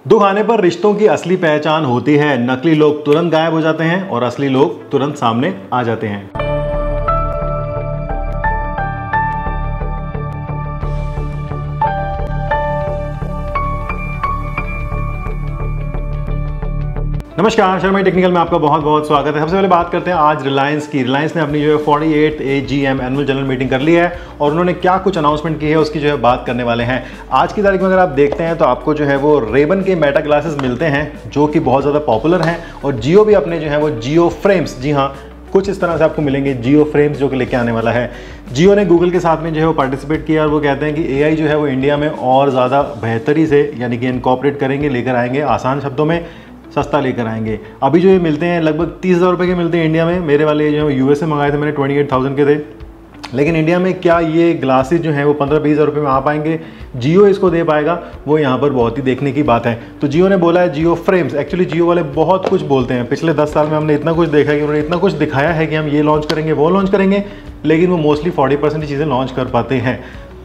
दुख आने पर रिश्तों की असली पहचान होती है। नकली लोग तुरंत गायब हो जाते हैं और असली लोग तुरंत सामने आ जाते हैं। नमस्कार, शर्मा टेक्निकल में आपका बहुत बहुत स्वागत है। सबसे पहले बात करते हैं आज रिलायंस की। रिलायंस ने अपनी जो है 48 AGM एनुअल जनरल मीटिंग कर ली है और उन्होंने क्या कुछ अनाउंसमेंट की है उसकी जो है बात करने वाले हैं। आज की तारीख में अगर आप देखते हैं तो आपको जो है वो रेबन के मेटा ग्लासेस मिलते हैं जो कि बहुत ज़्यादा पॉपुलर हैं, और जियो भी अपने जो है वो जियो फ्रेम्स, जी हाँ, कुछ इस तरह से आपको मिलेंगे जियो फ्रेम्स जो कि लेके आने वाला है। जियो ने गूगल के साथ में जो है वो पार्टिसिपेट किया और वो कहते हैं कि AI जो है वो इंडिया में और ज़्यादा बेहतरी से यानी कि इनकॉर्पोरेट करेंगे, लेकर आएंगे, आसान शब्दों में सस्ता लेकर आएंगे। अभी जो ये मिलते हैं लगभग 30,000 रुपये के मिलते हैं इंडिया में। मेरे वाले जो है US से मंगाए थे मैंने 28,000 के थे, लेकिन इंडिया में क्या ये ग्लासेस जो हैं वो 15-20 हज़ार रुपये में आ पाएंगे? जियो इसको दे पाएगा? वो यहाँ पर बहुत ही देखने की बात है। तो जियो ने बोला है जियो फ्रेम्स। एक्चुअली जियो वाले बहुत कुछ बोलते हैं। पिछले 10 साल में हमने इतना कुछ देखा है कि उन्होंने इतना कुछ दिखाया है कि हम ये लॉन्च करेंगे, वो लॉन्च करेंगे, लेकिन वो मोस्टली 40% चीज़ें लॉन्च कर पाते हैं।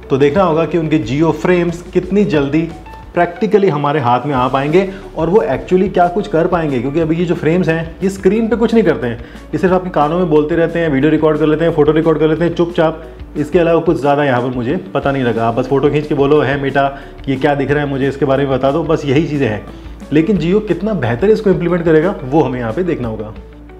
तो देखना होगा कि उनके जियो फ्रेम्स कितनी जल्दी प्रैक्टिकली हमारे हाथ में आ पाएंगे और वो एक्चुअली क्या कुछ कर पाएंगे। क्योंकि अभी ये जो फ्रेम्स हैं ये स्क्रीन पे कुछ नहीं करते हैं, ये सिर्फ आपके कानों में बोलते रहते हैं, वीडियो रिकॉर्ड कर लेते हैं, फोटो रिकॉर्ड कर लेते हैं चुपचाप। इसके अलावा कुछ ज़्यादा यहाँ पर मुझे पता नहीं लगा। आप बस फोटो खींच के बोलो है बेटा ये क्या दिख रहा है मुझे इसके बारे में बता दो, बस यही चीज़ें हैं। लेकिन जियो कितना बेहतर इसको इम्प्लीमेंट करेगा वो हमें यहाँ पर देखना होगा।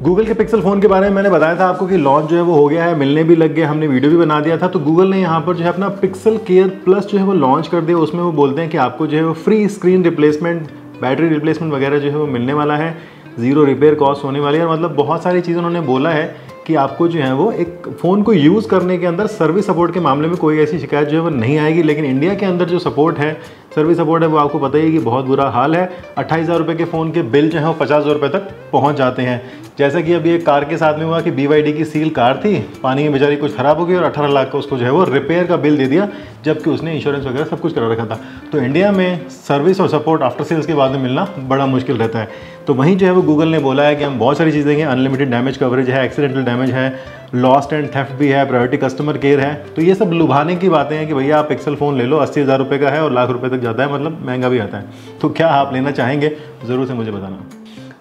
गूगल के पिक्सल फ़ोन के बारे में मैंने बताया था आपको कि लॉन्च जो है वो हो गया है, मिलने भी लग गया, हमने वीडियो भी बना दिया था। तो गूगल ने यहाँ पर जो है अपना पिक्सल केयर प्लस जो है वो लॉन्च कर दिया। उसमें वो बोलते हैं कि आपको जो है वो free screen replacement, battery replacement वगैरह जो है वो मिलने वाला है, ज़ीरो रिपेयर कॉस्ट होने वाली है। मतलब बहुत सारी चीज़ें उन्होंने बोला है कि आपको जो है वो एक फ़ोन को यूज़ करने के अंदर सर्विस सपोर्ट के मामले में कोई ऐसी शिकायत जो है वो नहीं आएगी। लेकिन इंडिया के अंदर जो सपोर्ट है, सर्विस सपोर्ट है, वो आपको पता ही है कि बहुत बुरा हाल है। 28,000 रुपये के फ़ोन के बिल जो है वो 50,000 रुपये तक पहुंच जाते हैं। जैसा कि अभी एक कार के साथ में हुआ कि BYD की सील कार थी, पानी में बेचारी कुछ ख़राब हो गई और 18 लाख का उसको जो है वो रिपेयर का बिल दे दिया, जबकि उसने इंश्योरेंस वगैरह सब कुछ करा रखा था। तो इंडिया में सर्विस और सपोर्ट आफ्टर सेल्स के बाद में मिलना बड़ा मुश्किल रहता है। तो वहीं जो है वो गूगल ने बोला है कि हम बहुत सारी चीज़ें देंगे, अनलिमिटेड डैमेज कवरेज है, एक्सीडेंटल डैमेज है, लॉस्ट एंड थेफ्ट भी है, प्रायोरिटी कस्टमर केयर है। तो ये सब लुभाने की बातें हैं कि भैया आप पिक्सल फ़ोन ले लो, 80,000 रुपये का है और लाख रुपये तक जाता है, मतलब महंगा भी आता है। तो क्या आप लेना चाहेंगे? ज़रूर से मुझे बताना।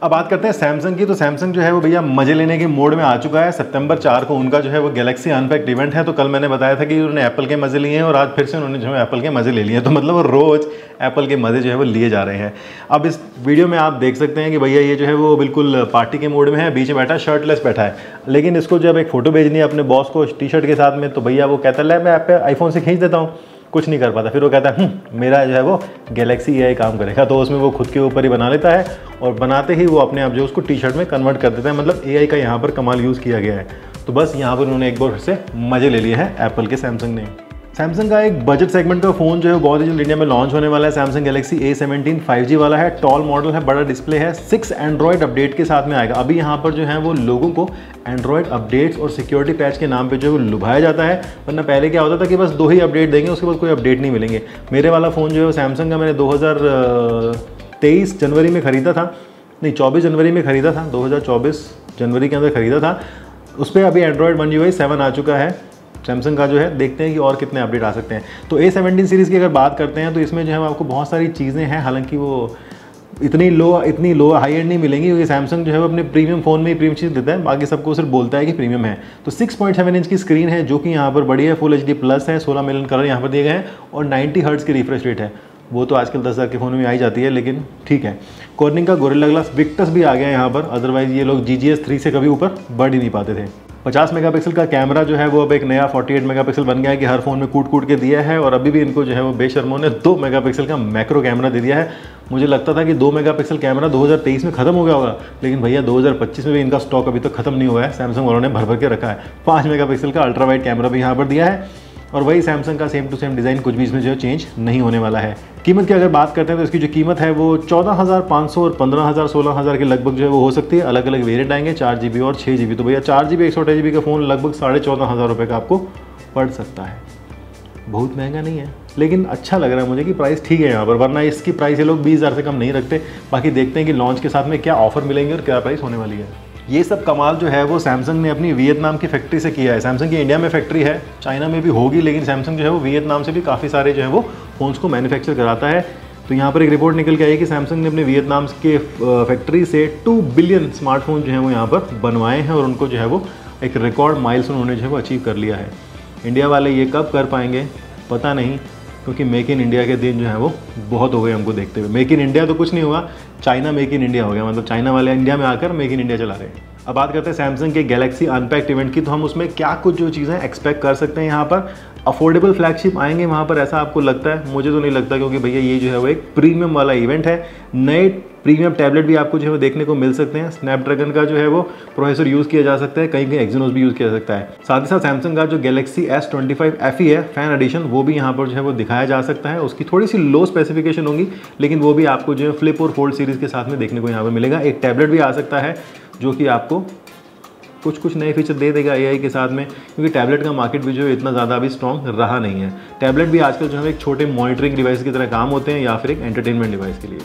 अब बात करते हैं सैमसंग की। तो सैमसंग जो है वो भैया मजे लेने के मोड में आ चुका है। सितंबर 4 को उनका जो है वो गैलेक्सी अनपैक्ड इवेंट है। तो कल मैंने बताया था कि उन्होंने एप्पल के मजे लिए हैं और आज फिर से उन्होंने जो है एप्पल के मजे ले लिए हैं। तो मतलब वो रोज़ एप्पल के मजे जो है वो लिए जा रहे हैं। अब इस वीडियो में आप देख सकते हैं कि भैया ये जो है वो बिल्कुल पार्टी के मोड में है, बीच में बैठा, शर्टलेस बैठा है। लेकिन इसको जब एक फ़ोटो भेजनी है अपने बॉस को टी-शर्ट के साथ में, तो भैया वो कहता है मैं ऐप पे आईफोन से खींच देता हूँ, कुछ नहीं कर पाता। फिर वो कहता है मेरा जो है वो गैलेक्सी AI काम करेगा। तो उसमें वो खुद के ऊपर ही बना लेता है और बनाते ही वो अपने आप जो उसको टी-शर्ट में कन्वर्ट कर देता है। मतलब AI का यहाँ पर कमाल यूज़ किया गया है। तो बस यहाँ पर उन्होंने एक बार फिर से मज़े ले लिए हैं एप्पल के, सैमसंग ने। सैमसंग का एक बजट सेगमेंट का फ़ोन जो है बहुत ही जल्द इंडिया में लॉन्च होने वाला है। सैमसंग गैलेक्सी A17 5G वाला है, टॉल मॉडल है, बड़ा डिस्प्ले है, 6 एंड्रॉयड अपडेट के साथ में आएगा। अभी यहाँ पर जो है वो लोगों को एंड्रॉयड अपडेट्स और सिक्योरिटी पैच के नाम पे जो है वो लुभाया जाता है। वरना पहले क्या होता था कि बस 2 ही अपडेट देंगे, उसके बाद कोई अपडेट नहीं मिलेंगे। मेरे वाला फ़ोन जो है वो सैमसंग का मैंने 2023 जनवरी में ख़रीदा था, नहीं 24 जनवरी में ख़रीदा था, 2024 जनवरी के अंदर ख़रीदा था। उस पर अभी एंड्रॉयड One UI 7 आ चुका है सैमसंग का जो है। देखते हैं कि और कितने अपडेट आ सकते हैं। तो A17 सीरीज़ की अगर बात करते हैं तो इसमें जो है आपको बहुत सारी चीज़ें हैं, हालांकि वो इतनी लो हाई एंड नहीं मिलेंगी, क्योंकि सैमसंग जो है वो अपने प्रीमियम फ़ोन में ही प्रीमियम चीज़ देता है, बाकी सबको सिर्फ बोलता है कि प्रीमियम है। तो 6.7 इंच की स्क्रीन है जो कि यहाँ पर बड़ी है, फुल HD प्लस है, 16 मिलियन कलर यहाँ पर दिए गए हैं और 90 हर्ट्ज़ की रिफ्रेश रेट है। वो तो आजकल 10,000 के फ़ोन में आई जाती है, लेकिन ठीक है। कॉर्निंग का गोरिल्ला ग्लास विक्टस भी आ गया है यहाँ पर, अदरवाइज़ ये लोग GGS 3 से कभी ऊपर बढ़ ही नहीं पाते थे। 50 मेगापिक्सल का कैमरा जो है वो अब एक नया 48 मेगापिक्सल बन गया है कि हर फ़ोन में कूट के दिया है। और अभी भी इनको जो है वो बेशर्मों ने 2 मेगापिक्सल का मैक्रो कैमरा दे दिया है। मुझे लगता था कि 2 मेगापिक्सल कैमरा 2023 में ख़त्म हो गया होगा, लेकिन भैया 2025 में भी इनका स्टॉक अभी तक ख़त्म नहीं हुआ है। सैमसंग वालों ने भर के रखा है। 5 मेगापिक्सल का अल्ट्रा वाइड कैमरा भी यहाँ पर दिया है और वही सैमसंग का सेम टू सेम डिज़ाइन, कुछ भी इसमें जो है चेंज नहीं होने वाला है। कीमत की अगर बात करते हैं तो इसकी जो कीमत है वो 14,500 और 15,000 16,000 के लगभग जो है वो हो सकती है। अलग अलग वेरिएंट आएंगे, 4GB और 6GB। तो भैया 4GB 128GB का फ़ोन लगभग 14,500 रुपये का आपको पड़ सकता है। बहुत महंगा नहीं है, लेकिन अच्छा लग रहा है मुझे कि प्राइस ठीक है यहाँ पर, वरना इसकी प्राइस ये लोग 20,000 से कम नहीं रखते। बाकी देखते हैं कि लॉन्च के साथ में क्या ऑफर मिलेंगे और क्या प्राइस होने वाली है। ये सब कमाल जो है वो सैमसंग ने अपनी वियतनाम की फैक्ट्री से किया है। सैमसंग की इंडिया में फैक्ट्री है, चाइना में भी होगी, लेकिन सैमसंग जो है वो वियतनाम से भी काफ़ी सारे जो है वो फ़ोन्स को मैन्युफैक्चर कराता है। तो यहाँ पर एक रिपोर्ट निकल के आई कि सैमसंग ने अपने वियतनाम के फैक्ट्री से 2 बिलियन स्मार्टफोन जो है वो यहाँ पर बनवाए हैं और उनको जो है वो एक रिकॉर्ड माइलस्टोन उन्होंने जो है वो अचीव कर लिया है। इंडिया वाले ये कब कर पाएंगे पता नहीं, क्योंकि मेक इन इंडिया के दिन जो है वो बहुत हो गए हमको देखते हुए। मेक इन इंडिया तो कुछ नहीं हुआ, चाइना मेक इन इंडिया हो गया, मतलब चाइना वाले इंडिया में आकर मेक इन इंडिया चला रहे हैं। अब बात करते हैं सैमसंग के गैलेक्सी अनपैक्ड इवेंट की, तो हम उसमें क्या कुछ जो चीज़ें एक्सपेक्ट कर सकते हैं। यहाँ पर अफोर्डेबल फ्लैगशिप आएंगे वहाँ पर, ऐसा आपको लगता है? मुझे तो नहीं लगता, क्योंकि भैया ये जो है वो एक प्रीमियम वाला इवेंट है। नए प्रीमियम टैबलेट भी आपको जो है वो देखने को मिल सकते हैं। स्नैपड्रैगन का जो है वो प्रोसेसर यूज़ किया जा सकता है, कहीं कहीं एक्सिनोस भी यूज़ किया जा सकता है। साथ ही साथ सैमसंग का जो गैलेक्सी S25 FE है फैन एडिशन, वो भी यहाँ पर जो है वो दिखाया जा सकता है। उसकी थोड़ी सी लो स्पेसिफिकेशन होगी, लेकिन वो भी आपको जो है फ्लिप और फोल्ड सीरीज़ के साथ में देखने को यहाँ पर मिलेगा। एक टैबलेट भी आ सकता है जो कि आपको कुछ नए फीचर दे देगा AI के साथ में, क्योंकि टैबलेट का मार्केट भी जो है इतना ज़्यादा अभी स्ट्रॉन्ग रहा नहीं है। टैबलेट भी आजकल जो है एक छोटे मॉनिटरिंग डिवाइस की तरह काम होते हैं या फिर एक एंटरटेनमेंट डिवाइस के लिए।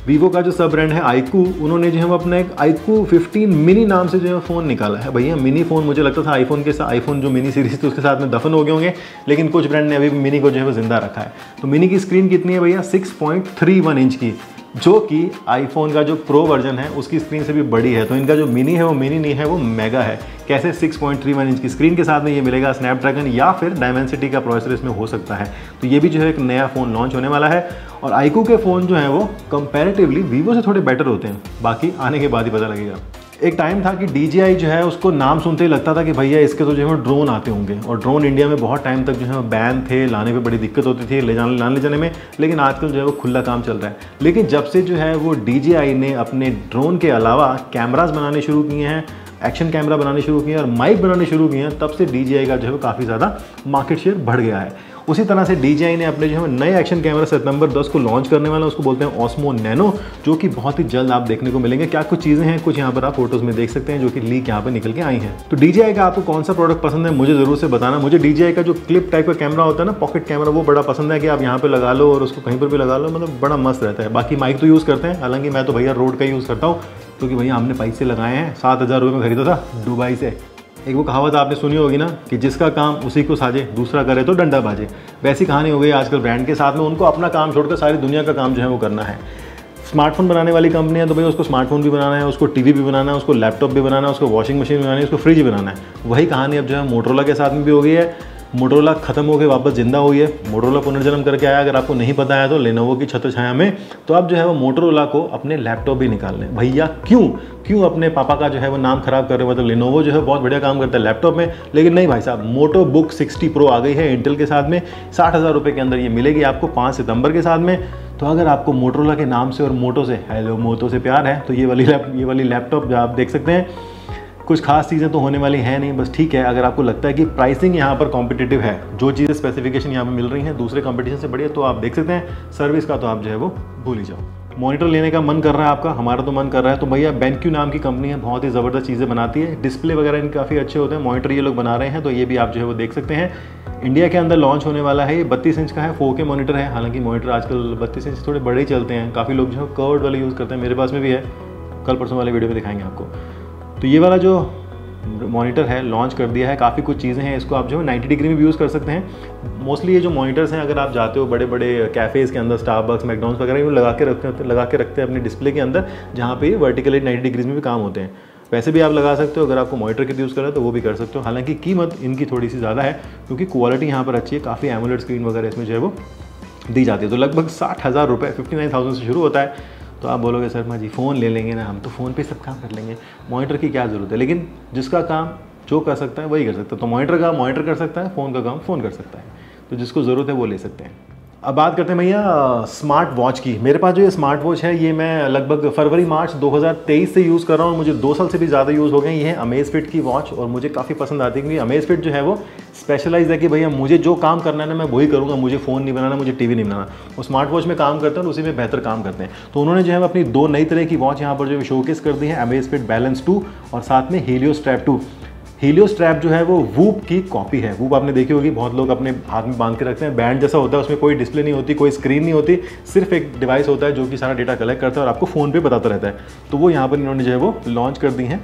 वीवो का जो सब ब्रांड है आईकू, उन्होंने जो है वो अपना एक आईकू 15 मिनी नाम से जो है फ़ोन निकाला है। भैया मिनी फ़ोन, मुझे लगता था आईफोन के साथ, आईफोन जो मिनी सीरीज़ थी उसके साथ में दफन हो गए होंगे, लेकिन कुछ ब्रांड ने अभी भी मिनी को जो है वो जिंदा रखा है। तो मिनी की स्क्रीन कितनी है भैया? 6.31 इंच की, जो कि आईफोन का जो प्रो वर्जन है उसकी स्क्रीन से भी बड़ी है। तो इनका जो मिनी है वो मिनी नहीं है, वो मेगा है। कैसे? 6.31 इंच की स्क्रीन के साथ में ये मिलेगा। स्नैपड्रैगन या फिर डायमेंसिटी का प्रोसेसर इसमें हो सकता है। तो ये भी जो है एक नया फ़ोन लॉन्च होने वाला है। और आईकू के फ़ोन जो है वो कंपैरेटिवली वीवो से थोड़े बेटर होते हैं, बाकी आने के बाद ही पता लगेगा। एक टाइम था कि DJI जो है उसको नाम सुनते ही लगता था कि भैया इसके तो जो है ड्रोन आते होंगे, और ड्रोन इंडिया में बहुत टाइम तक जो है बैन थे, लाने पे बड़ी दिक्कत होती थी लाने ले जाने में, लेकिन आजकल जो है वो खुला काम चल रहा है। लेकिन जब से जो है वो DJI ने अपने ड्रोन के अलावा कैमराज बनाने शुरू किए हैं, एक्शन कैमरा बनाने शुरू किए हैं और माइक बनाने शुरू किए हैं, तब से DJI का जो है वो काफ़ी ज़्यादा मार्केट शेयर बढ़ गया है। उसी तरह से DJI ने अपने जो है नए एक्शन कैमरा सितंबर 10 को लॉन्च करने वाला है, उसको बोलते हैं ऑस्मो नैनो, जो कि बहुत ही जल्द आप देखने को मिलेंगे। क्या कुछ चीज़ें हैं, कुछ यहाँ पर आप फोटोज़ में देख सकते हैं जो कि लीक यहाँ पर निकल के आई हैं। तो DJI का आपको कौन सा प्रोडक्ट पसंद है मुझे ज़रूर से बताना। मुझे DJI का जो क्लिप टाइप का कैमरा होता है ना, पॉकेट कैमरा, वो बड़ा पसंद है कि आप यहाँ पर लगा लो और उसको कहीं पर भी लगा लो, मतलब बड़ा मस्त रहता है। बाकी माइक तो यूज़ करते हैं, हालांकि मैं तो भैया रोड का यूज़ करता हूँ, क्योंकि भैया हमने पैसे लगाए हैं। 7,000 रुपये में खरीदा था दुबई से। एक वो कहावत आपने सुनी होगी ना कि जिसका काम उसी को साजे, दूसरा करे तो डंडा बाजे। वैसी कहानी हो गई आजकल ब्रांड के साथ में। उनको अपना काम छोड़कर सारी दुनिया का काम जो है वो करना है। स्मार्टफोन बनाने वाली कंपनी है तो भाई उसको स्मार्टफोन भी बनाना है, उसको टीवी भी बनाना है, उसको लैपटॉप भी बनाना है, उसको वॉशिंग मशीन भी बनानी है, उसको फ्रिज भी बनाना है। वही कहानी अब जो है मोटरोला के साथ में भी हो गई है। मोटरोला खत्म होकर वापस जिंदा हुई है, मोटरोला पुनर्जन्म करके आया। अगर आपको नहीं पता है तो लेनोवो की छत्र छाया में, तो अब जो है वो मोटरोला को अपने लैपटॉप भी निकालने। भैया क्यों अपने पापा का जो है वो नाम खराब कर रहे हो? मतलब लेनोवो जो है बहुत बढ़िया काम करता है लैपटॉप में, लेकिन नहीं भाई साहब, मोटो बुक 60 प्रो आ गई है इंटेल के साथ में। 60,000 रुपये के अंदर ये मिलेगी आपको 5 सितंबर के साथ में। तो अगर आपको मोटरोला के नाम से और मोटो से, हेलो मोटो से प्यार है, तो ये वाली लैपटॉप जो आप देख सकते हैं, कुछ खास चीज़ें तो होने वाली हैं नहीं, बस ठीक है। अगर आपको लगता है कि प्राइसिंग यहाँ पर कॉम्पिटिटिव है, जो चीज़ें स्पेसिफिकेशन यहाँ पर मिल रही हैं दूसरे कंपटीशन से बढ़िया, तो आप देख सकते हैं। सर्विस का तो आप जो है वो भूल ही जाओ। मॉनिटर लेने का मन कर रहा है आपका, हमारा तो मन कर रहा है। तो भैया BenQ नाम की कंपनी है, बहुत ही ज़बरदस्त चीज़ें बनाती है। डिस्प्ले वगैरह इनके काफ़ी अच्छे होते हैं। मॉनिटर ये लोग बना रहे हैं, तो ये भी आप जो है वो देख सकते हैं। इंडिया के अंदर लॉन्च होने वाला है। ये 32 इंच का है, 4K मॉनिटर है। हालांकि मॉनिटर आजकल 32 इंच थोड़े बड़े ही चलते हैं, काफ़ी लोग जो है कर्व्ड वाले यूज़ करते हैं। मेरे पास में भी है, कल परसों वाले वीडियो में दिखाएंगे आपको। तो ये वाला जो मॉनिटर है लॉन्च कर दिया है। काफ़ी कुछ चीज़ें हैं, इसको आप जो है 90 डिग्री में भी यूज़ कर सकते हैं। मोस्टली ये जो मॉनिटर्स हैं, अगर आप जाते हो बड़े बड़े कैफ़ेज़ के अंदर, स्टारबक्स, मैकडॉनल्ड्स वगैरह, वो लगा के रखते हैं अपने डिस्प्ले के अंदर, जहाँ पे ये वर्टिकली 90 डिग्रीज में भी काम होते हैं। वैसे भी आप लगा सकते हो, अगर आपको मॉनिटर के यूज़ करना है तो वो भी कर सकते हो। हालांकि कीमत इनकी थोड़ी सी ज़्यादा है, क्योंकि क्वालिटी यहाँ पर अच्छी है। काफ़ी एमोलेड स्क्रीन वगैरह इसमें जो है वो दी जाती है। तो लगभग 60,000 रुपये, 59,000 से शुरू होता है। तो आप बोलोगे शर्मा जी फ़ोन ले लेंगे ना, हम तो फ़ोन पे सब काम कर लेंगे, मॉनिटर की क्या ज़रूरत है? लेकिन जिसका काम जो कर सकता है वही कर सकता है। तो मॉनिटर का मॉनिटर कर सकता है, फ़ोन का काम फ़ोन कर सकता है। तो जिसको ज़रूरत है वो ले सकते हैं। अब बात करते हैं भैया स्मार्ट वॉच की। मेरे पास जो ये स्मार्ट वॉच है, ये मैं लगभग फरवरी मार्च 2023 से यूज़ कर रहा हूँ। मुझे 2 साल से भी ज़्यादा यूज़ हो गए। ये है अमेज़फिट की वॉच, और मुझे काफ़ी पसंद आती है, क्योंकि अमेज़फिट जो है वो स्पेशलाइज है कि भैया मुझे जो काम करना है ना मैं वही करूँगा। मुझे फ़ोन नहीं बनाना, मुझे टीवी नहीं बनाना। वो स्मार्ट वॉच में काम करते हैं और उसी में बेहतर काम करते हैं। तो उन्होंने जो है अपनी 2 नई तरह की वॉच यहाँ पर जो शोकेस कर दी है, अमेज़फिट बैलेंस 2 और साथ में हीलियो स्ट्रैप 2। हीलियो स्ट्रैप जो है वो वूप की कॉपी है। वूप आपने देखी होगी, बहुत लोग अपने हाथ में बांध के रखते हैं, बैंड जैसा होता है, उसमें कोई डिस्प्ले नहीं होती, कोई स्क्रीन नहीं होती, सिर्फ एक डिवाइस होता है जो कि सारा डेटा कलेक्ट करता है और आपको फ़ोन पे बताता रहता है। तो वो यहाँ पर इन्होंने जो है वो लॉन्च कर दी है।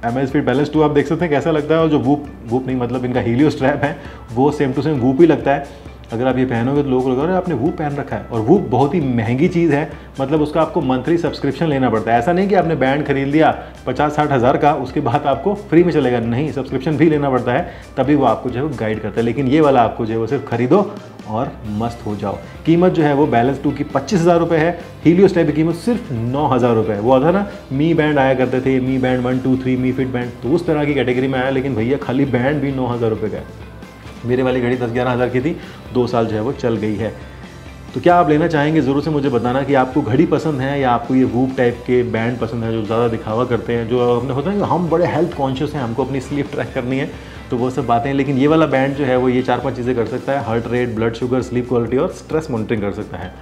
अमेज़फिट बैलेंस 2 आप देख सकते हैं कैसा लगता है, और जो वूप नहीं, मतलब इनका हीलियो स्ट्रैप है वो सेम टू सेम वूप ही लगता है। अगर आप ये पहनोगे तो लोग बोलेंगे आपने वूप पहन रखा है। और वूप बहुत ही महंगी चीज़ है, मतलब उसका आपको मंथली सब्सक्रिप्शन लेना पड़ता है। ऐसा नहीं कि आपने बैंड खरीद लिया 50-60 हज़ार का, उसके बाद आपको फ्री में चलेगा, नहीं, सब्सक्रिप्शन भी लेना पड़ता है, तभी वो आपको जो है गाइड करता है। लेकिन ये वाला आपको जो है वो सिर्फ खरीदो और मस्त हो जाओ। कीमत जो है वो बैलेंस 2 की 25,000 रुपये है। हीलियोस टाइप की कीमत सिर्फ 9,000 रुपये है। वो था ना मी बैंड आया करते थे, मी बैंड 1 2 3 मी फिट बैंड, तो उस तरह की कैटेगरी में आया। लेकिन भैया खाली बैंड भी 9,000 रुपये का है। मेरे वाली घड़ी 10-11 हज़ार की थी, 2 साल जो है वो चल गई है। तो क्या आप लेना चाहेंगे, ज़रूर से मुझे बताना कि आपको घड़ी पसंद है या आपको ये वूप टाइप के बैंड पसंद है जो ज़्यादा दिखावा करते हैं, जो हमने होता है कि हम बड़े हेल्थ कॉन्शियस हैं, हमको अपनी स्लीप ट्रैक करनी है, तो वो सब बातें हैं। लेकिन ये वाला बैंड जो है वो ये 4-5 चीज़ें कर सकता है, heart rate, blood sugar, sleep quality और स्ट्रेस मॉनिटरिंग कर सकता है।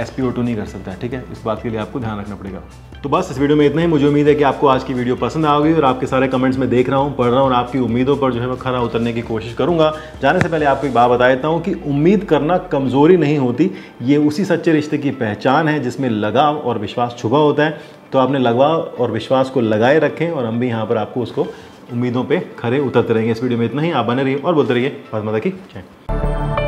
SpO2 नहीं कर सकता है, ठीक है, इस बात के लिए आपको ध्यान रखना पड़ेगा। तो बस इस वीडियो में इतना ही। मुझे उम्मीद है कि आपको आज की वीडियो पसंद आ गई और आपके सारे कमेंट्स में देख रहा हूँ, पढ़ रहा हूँ और आपकी उम्मीदों पर जो है मैं खरा उतरने की कोशिश करूँगा। जाने से पहले आपको एक बात बता देता हूँ कि उम्मीद करना कमज़ोरी नहीं होती, ये उसी सच्चे रिश्ते की पहचान है जिसमें लगाव और विश्वास छुपा होता है। तो आपने लगाव और विश्वास को लगाए रखें और हम भी यहाँ पर आपको उसको उम्मीदों पे खरे उतरते रहेंगे। इस वीडियो में इतना ही। आप बने रहिए और बोलते रहिए भारत माता की जय।